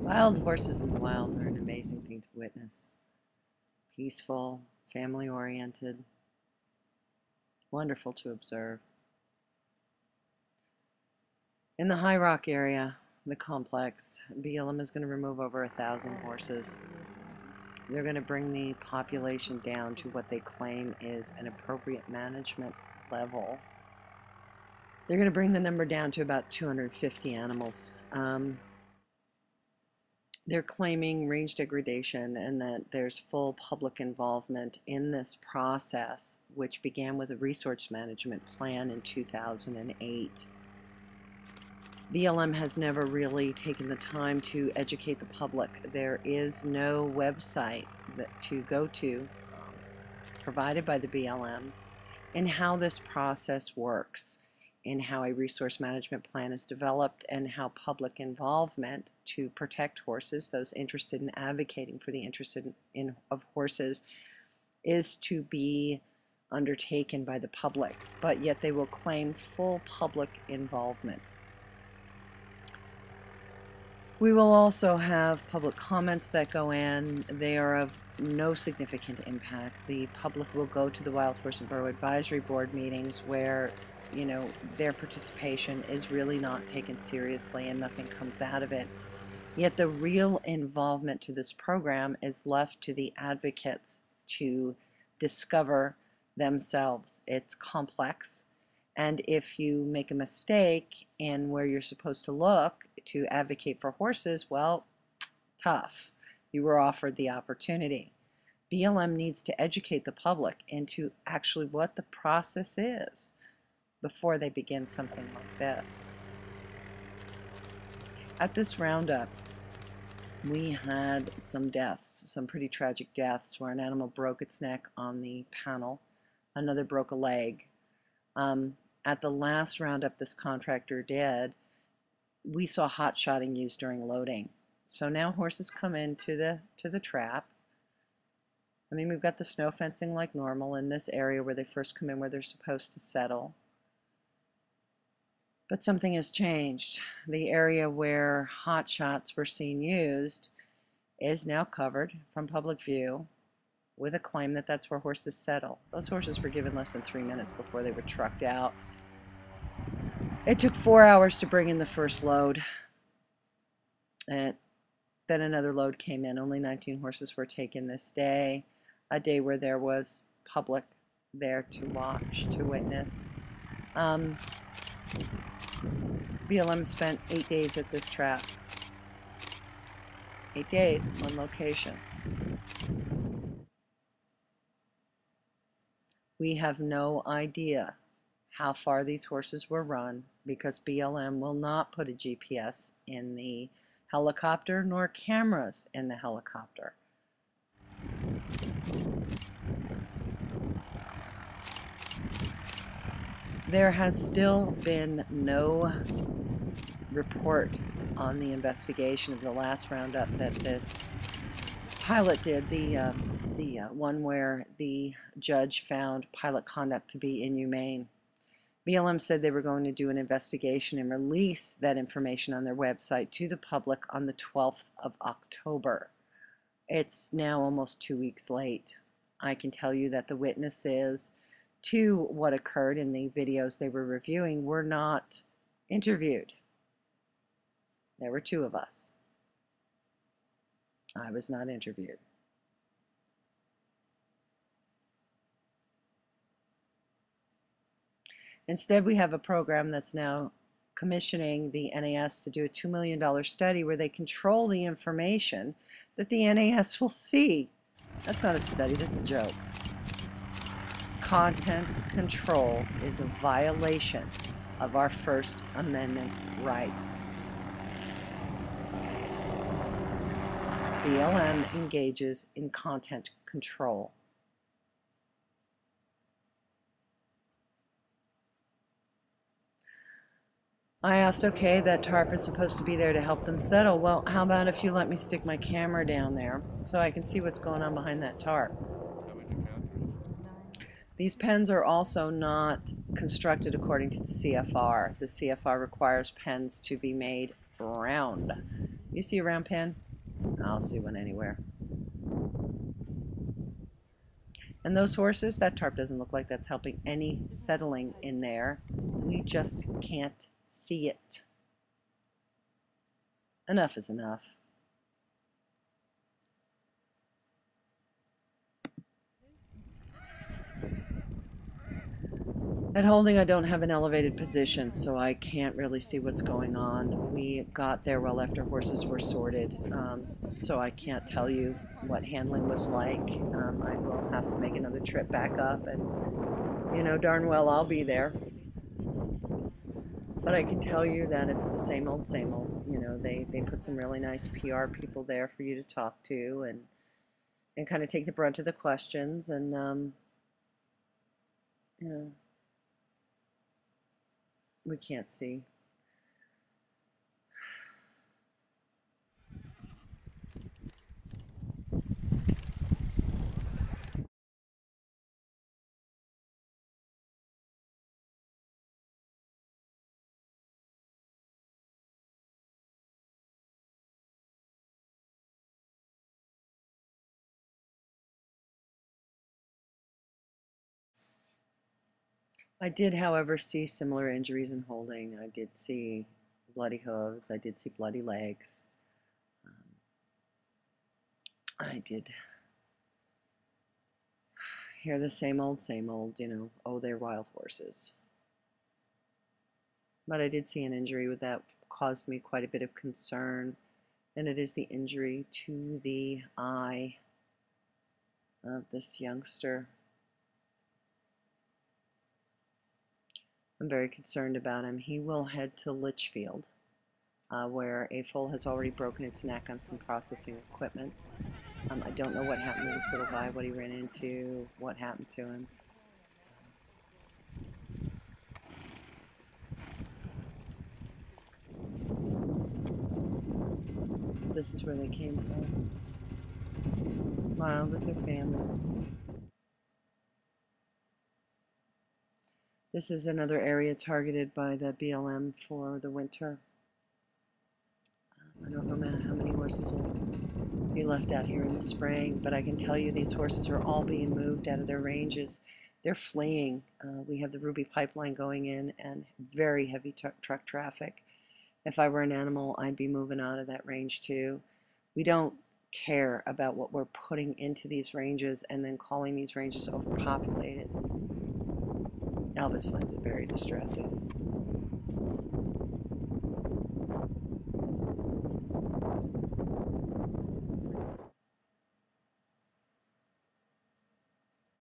Wild horses in the wild are an amazing thing to witness. Peaceful, family-oriented, wonderful to observe. In the High Rock area, the complex, BLM is going to remove over 1,000 horses. They're going to bring the population down to what they claim is an appropriate management level. They're going to bring the number down to about 250 animals. They're claiming range degradation and that there's full public involvement in this process, which began with a resource management plan in 2008. BLM has never really taken the time to educate the public. There is no website to go to provided by the BLM in how this process works, in how a resource management plan is developed, and how public involvement to protect horses, those interested in advocating for the interest of horses, is to be undertaken by the public, but yet they will claim full public involvement. We will also have public comments that go in. They are of no significant impact. The public will go to the Wild Horse and Burro Advisory Board meetings where, you know, their participation is really not taken seriously and nothing comes out of it. Yet the real involvement to this program is left to the advocates to discover themselves. It's complex, and if you make a mistake in where you're supposed to look to advocate for horses, well, tough. You were offered the opportunity. BLM needs to educate the public into actually what the process is before they begin something like this. At this roundup, we had some deaths, some pretty tragic deaths, where an animal broke its neck on the panel, another broke a leg. At the last roundup this contractor did, we saw hot shotting used during loading. So now horses come into the trap. I mean, we've got the snow fencing like normal in this area where they first come in, where they're supposed to settle. But something has changed. The area where hot shots were seen used is now covered from public view with a claim that that's where horses settle. Those horses were given less than 3 minutes before they were trucked out. It took 4 hours to bring in the first load. Then another load came in. Only 19 horses were taken this day, a day where there was public there to watch, to witness. BLM spent 8 days at this trap. 8 days, one location. We have no idea how far these horses were run because BLM will not put a GPS in the helicopter nor cameras in the helicopter. There has still been no report on the investigation of the last roundup that this pilot did, the one where the judge found pilot conduct to be inhumane. BLM said they were going to do an investigation and release that information on their website to the public on the 12th of October. It's now almost 2 weeks late. I can tell you that the witnesses to what occurred in the videos they were reviewing were not interviewed. There were 2 of us. I was not interviewed. Instead, we have a program that's now commissioning the NAS to do a $2 million study where they control the information that the NAS will see. That's not a study, that's a joke. Content control is a violation of our First Amendment rights. BLM engages in content control. I asked, okay, that tarp is supposed to be there to help them settle. Well, how about if you let me stick my camera down there so I can see what's going on behind that tarp? These pens are also not constructed according to the CFR. The CFR requires pens to be made round. You see a round pen? I'll see one anywhere. And those horses, that tarp doesn't look like that's helping any settling in there. We just can't see it. Enough is enough. At holding, I don't have an elevated position, so I can't really see what's going on. We got there well after horses were sorted, so I can't tell you what handling was like. I will have to make another trip back up, and you know darn well I'll be there. But I can tell you that it's the same old, same old. You know, they put some really nice PR people there for you to talk to and kind of take the brunt of the questions, and you know, we can't see. I did, however, see similar injuries in holding. I did see bloody hooves. I did see bloody legs. I did hear the same old, you know, oh, they're wild horses. But I did see an injury with that caused me quite a bit of concern, and it is the injury to the eye of this youngster. I'm very concerned about him. He will head to Litchfield, where a foal has already broken its neck on some processing equipment. I don't know what happened to this little guy, what he ran into, what happened to him. This is where they came from. Wow, with their families. This is another area targeted by the BLM for the winter. I don't know how many horses will be left out here in the spring, but I can tell you these horses are all being moved out of their ranges. They're fleeing. We have the Ruby pipeline going in and very heavy truck traffic. If I were an animal, I'd be moving out of that range too. We don't care about what we're putting into these ranges and then calling these ranges overpopulated. Elvis finds it very distressing.